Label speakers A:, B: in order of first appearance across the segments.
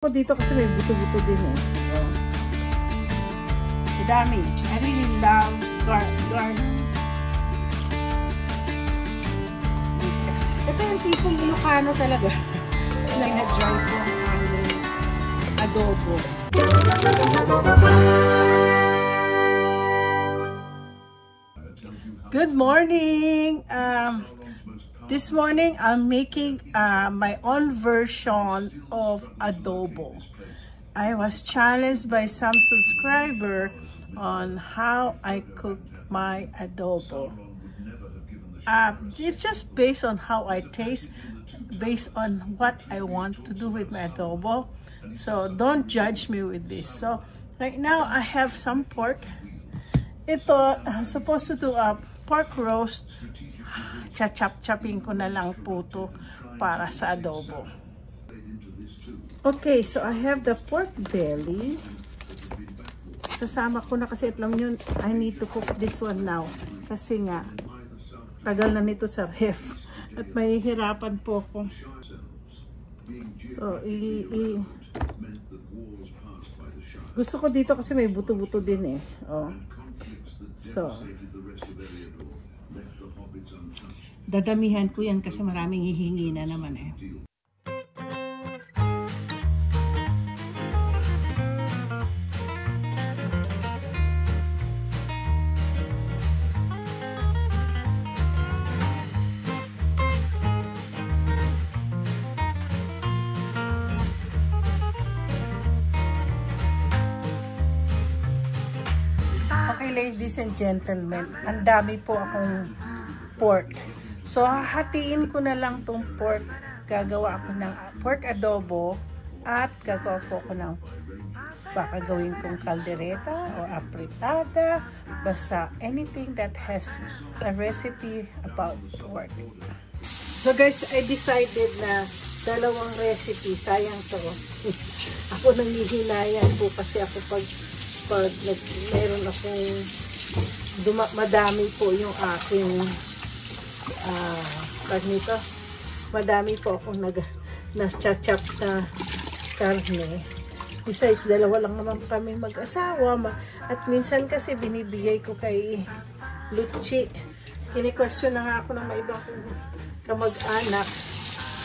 A: Ako dito kasi may buto-buto din eh. So, madami. I really love garlic. Ito yung tipong Ilocano talaga. Na na-dry ko ang adobo. Good morning! This morning, I'm making my own version of adobo. I was challenged by some subscriber on how I cook my adobo. It's just based on how I taste, based on what I want to do with my adobo. So don't judge me with this. So right now, I have some pork. Ito, I'm supposed to do a pork roast. Chachap-chapin ko na lang po to para sa adobo. Okay, so I have the pork belly. Kasama ko na kasi alam nyo, I need to cook this one now. Kasi nga, tagal na nito sa ref. At mahihirapan po ako. So, gusto ko dito kasi may buto-buto din eh. Oh. So, dadamihan ko yan kasi maraming hihingi na naman eh. Okay, ladies and gentlemen, ang dami po akong pork. So, hahatiin ko na lang tong pork. Gagawa ako ng pork adobo at gagawa po ako ng baka gawin kong caldereta o apritada. Basta anything that has a recipe about pork. So guys, I decided na dalawang recipe. Sayang to. Ako nanghihinayang po kasi ako pag meron akong madami po yung aking nito, madami po akong na-chop na karne. Besides, dalawa lang naman kami mag-asawa. At minsan kasi binibigay ko kay Luchi. Kini-question na nga ako ng mga ibang kamag-anak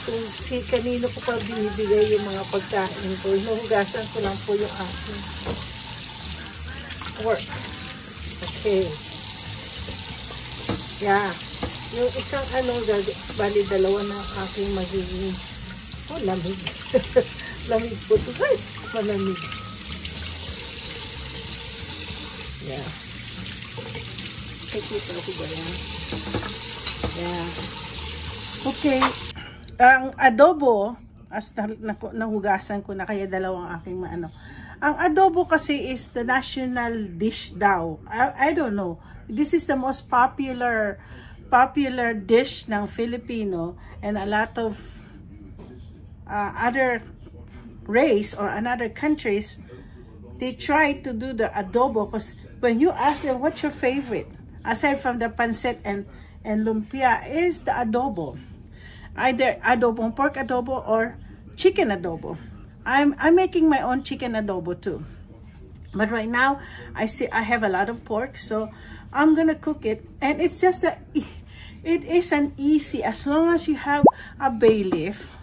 A: kung kanino ko pa binibigay yung mga pagkain ko. Hinuhugasan ko lang po yung aking pork. Okay. Yeah. Yung isang bali dalawa na aking magiging lamig. Lamig po ito. Ay, malamig. Yeah. Nakikita ko ba yan? Yeah. Okay. Ang adobo, as nahugasan ko na kaya dalawang aking maano. Ang adobo kasi is the national dish daw. I don't know. This is the most popular dish ng Filipino, and a lot of other race or another countries, they try to do the adobo because when you ask them what's your favorite, aside from the pancit and lumpia, is the adobo. Either adobo, pork adobo or chicken adobo. I'm making my own chicken adobo too. But right now, I have a lot of pork, so I'm gonna cook it, and it's just it is an easy, as long as you have a bay leaf,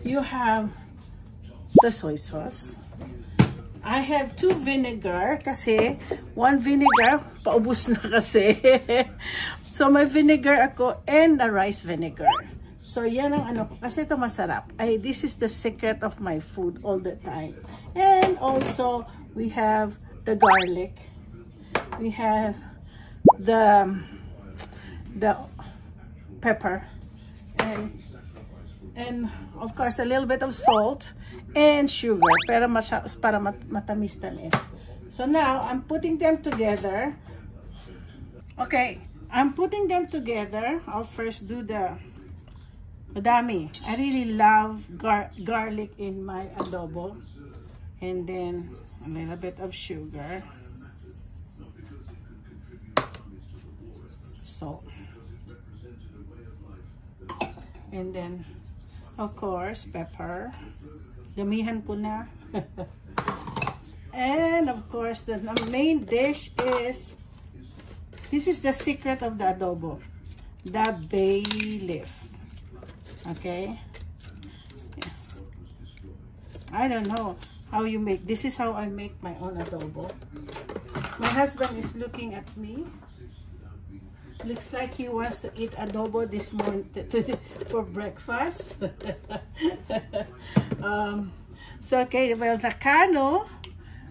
A: you have the soy sauce. I have 2 vinegar kasi 1 vinegar paubos na kasi. So may vinegar ako and the rice vinegar. So yan ang ano ko kasi ito masarap. This is the secret of my food all the time. And also we have the garlic. We have the pepper and of course a little bit of salt and sugar para matamis-tamis. So now I'm putting them together. Okay, I'm putting them together. I'll first do the madami. I really love garlic in my adobo, and then a little bit of sugar, salt, and then of course pepper, Damihan ko na. And of course, the main dish is, this is the secret of the adobo, the bay leaf. Okay? Yeah. I don't know how you make, this is how I make my own adobo. My husband is looking at me. Looks like he wants to eat adobo this morning for breakfast. So okay, well, Dakano.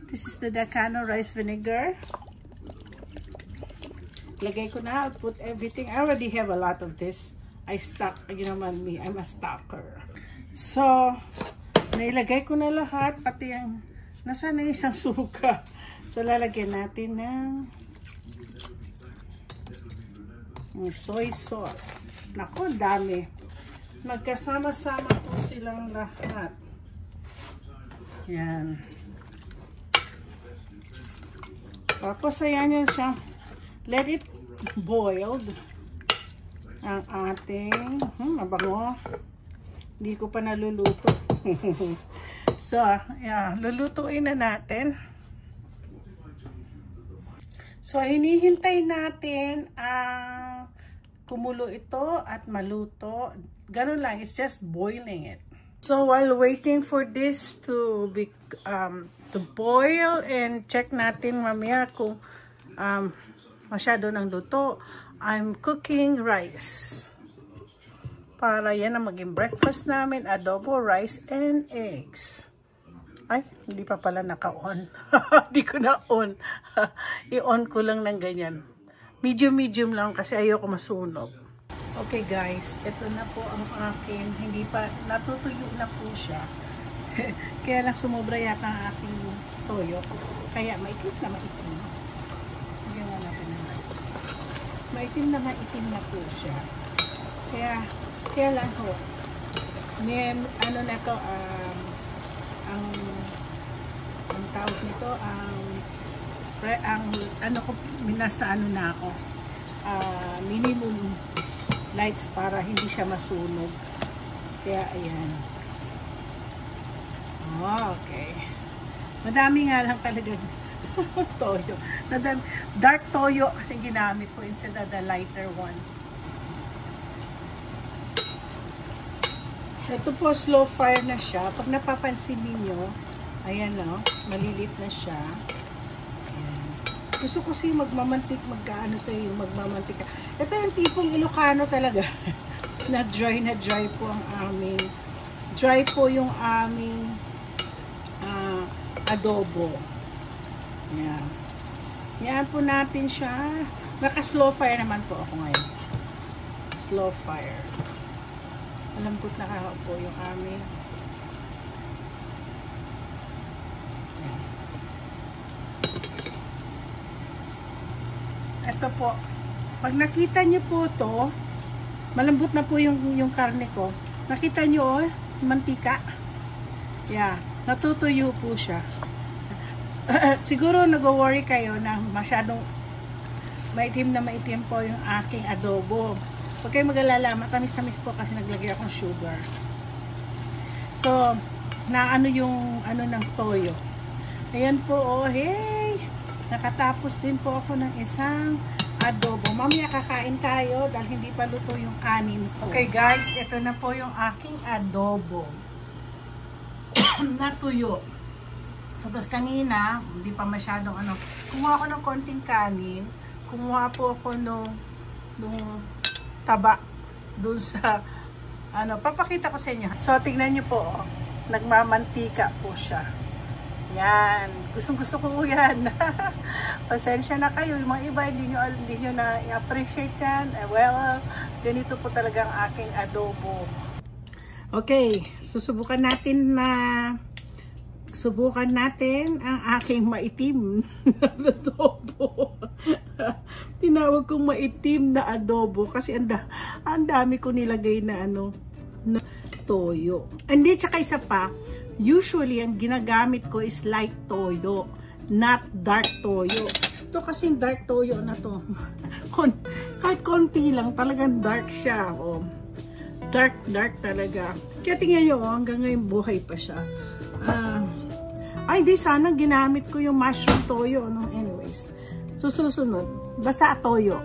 A: This is the Dakano rice vinegar. Lagay ko na. I'll put everything. I already have a lot of this. I stock. You know me, I'm a stocker. So, nailagay ko na lahat. Pati ang, nasa na isang suka. So, lalagyan natin ng soy sauce. Naku, dami. Magkasama-sama po silang lahat. Yan. Tapos, ayan yan siya. Let it boiled. Ang ating, mabango. Hindi ko pa naluluto. So, yeah, lulutuin na natin. So, hinihintay natin ang kumulo ito at maluto. Ganun lang, it's just boiling it. So, while waiting for this to be to boil and check natin mamaya kung masyado ng luto, I'm cooking rice. Para yan ang maging breakfast namin, adobo, rice, and eggs. Ay, hindi pa pala naka-on. Hindi ko na-on. I-on ko lang ng ganyan. Medium lang kasi ayoko masunog. Okay guys, ito na po ang akin. Hindi pa, natutuyo na po siya. Kaya lang sumobra yata ang aking toyo. Kaya maitim na maitim. Bigyan nga natin ng rice. Maitim na maitim na po siya. Kaya lang ho. May, ano na to, ang tawag nito, ano ko, minasa ano na ako, minimum lights para hindi siya masunog. Kaya ayan. Okay. Madami nga lang talaga toyo. Dark toyo kasi ginamit ko instead of the lighter one. Ito po, slow fire na siya. Pag napapansin niyo, ayan o, malilit na siya. Ayan. Gusto ko kasi magmamantik, magkaano to yung magmamantik. Ito yung tipong Ilocano talaga. na dry po ang aming, dry po yung aming adobo. Ayan. Yan po natin siya. Naka-slow fire naman po ako ngayon. Slow fire. Malambot na po yung amin. Ito po. Pag nakita nyo po to, malambot na po yung karne ko. Nakita nyo, oh, mantika. Yeah, natutuyo po siya. Siguro nag-worry kayo na masyadong maitim na maitim po yung aking adobo. Huwag kayo mag-alala, matamis-tamis po kasi naglagay akong sugar. So, naano yung ano ng toyo. Ayan po, oh, hey! Nakatapos din po ako ng isang adobo. Mamaya kakain tayo dahil hindi pa luto yung kanin ko. Okay guys, ito na po yung aking adobo. Natuyo. Tapos kanina, hindi pa masyadong ano, kumuha ako ng konting kanin. Kumuha po ako nung taba dun sa ano, papakita ko sa inyo. So tingnan nyo po, oh, nagmamantika po siya. Yan, gustong-gusto ko yan. Pasensya na kayo, yung mga iba hindi nyo na i-appreciate yan. Well, ganito po talaga ang aking adobo. Okay, susubukan natin ang aking maitim na adobo. Tinawag kong maitim na adobo kasi ang dami ko nilagay na ano, na toyo. Hindi, tsaka isa pa, usually ang ginagamit ko is light toyo, not dark toyo. Ito kasing dark toyo na to. Kahit konti lang, talagang dark siya. Oh. Dark talaga. Kaya tingnan nyo, oh, hanggang ngayon buhay pa siya. Ay, di sana ginamit ko yung mushroom toyo. No? Anyways. So, susunod. Basta toyo.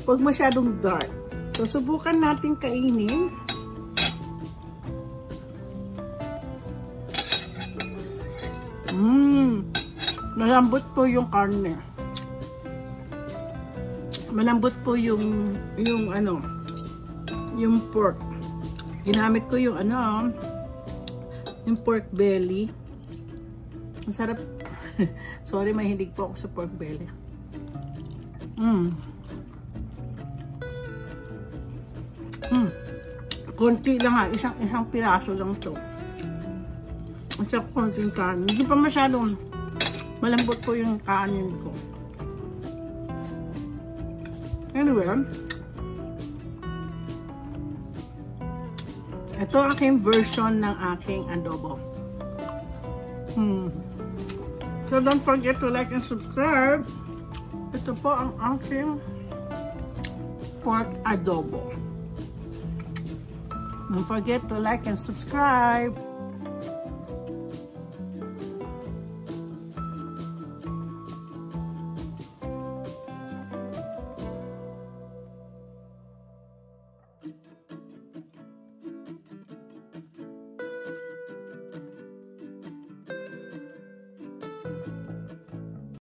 A: Huwag masyadong dark. So, subukan natin kainin. Malambot po yung karne. Malambot po yung pork. Ginamit ko yung yung pork belly. Ang sarap. Sorry, mahilig po ako sa pork belly. Konti lang ha. Isang piraso lang to. Masya konting kanin. Hindi pa masyadong malambot po yung kanin ko. Anyway, ito aking version ng aking adobo. So don't forget to like and subscribe. Ito po ang aking pork adobo. Don't forget to like and subscribe.